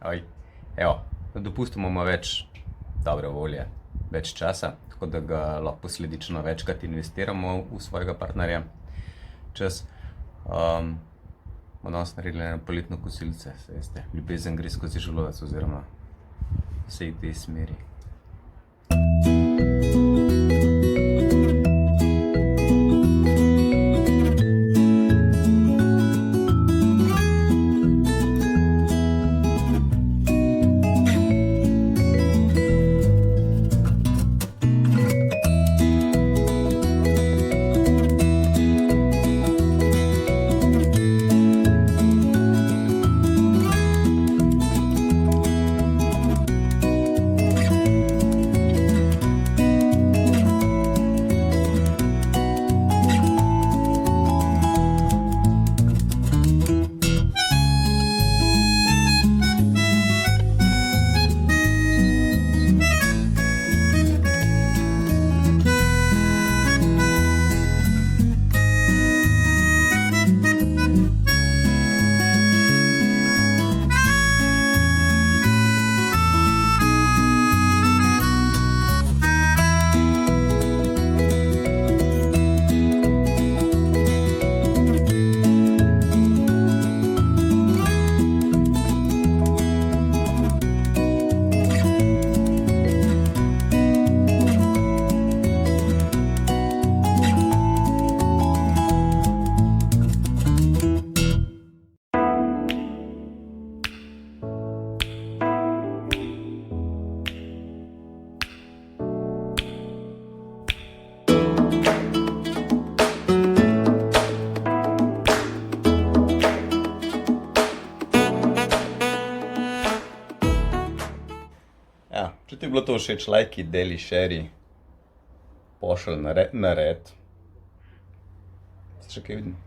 Oj. Evo, na dopustu imamo več dobre volje, več časa, tako da ga lahko posledično večkrat investiramo v svojega partnerja. Čas. Bomo danes naredili eno poletno kosilce, saj veste, ljubezen gre skozi želodec oziroma vsej tej smeri. Ja, če ti je bilo to všeč, lajki, deli, šeri, pošelj nared. Se še kaj vidim?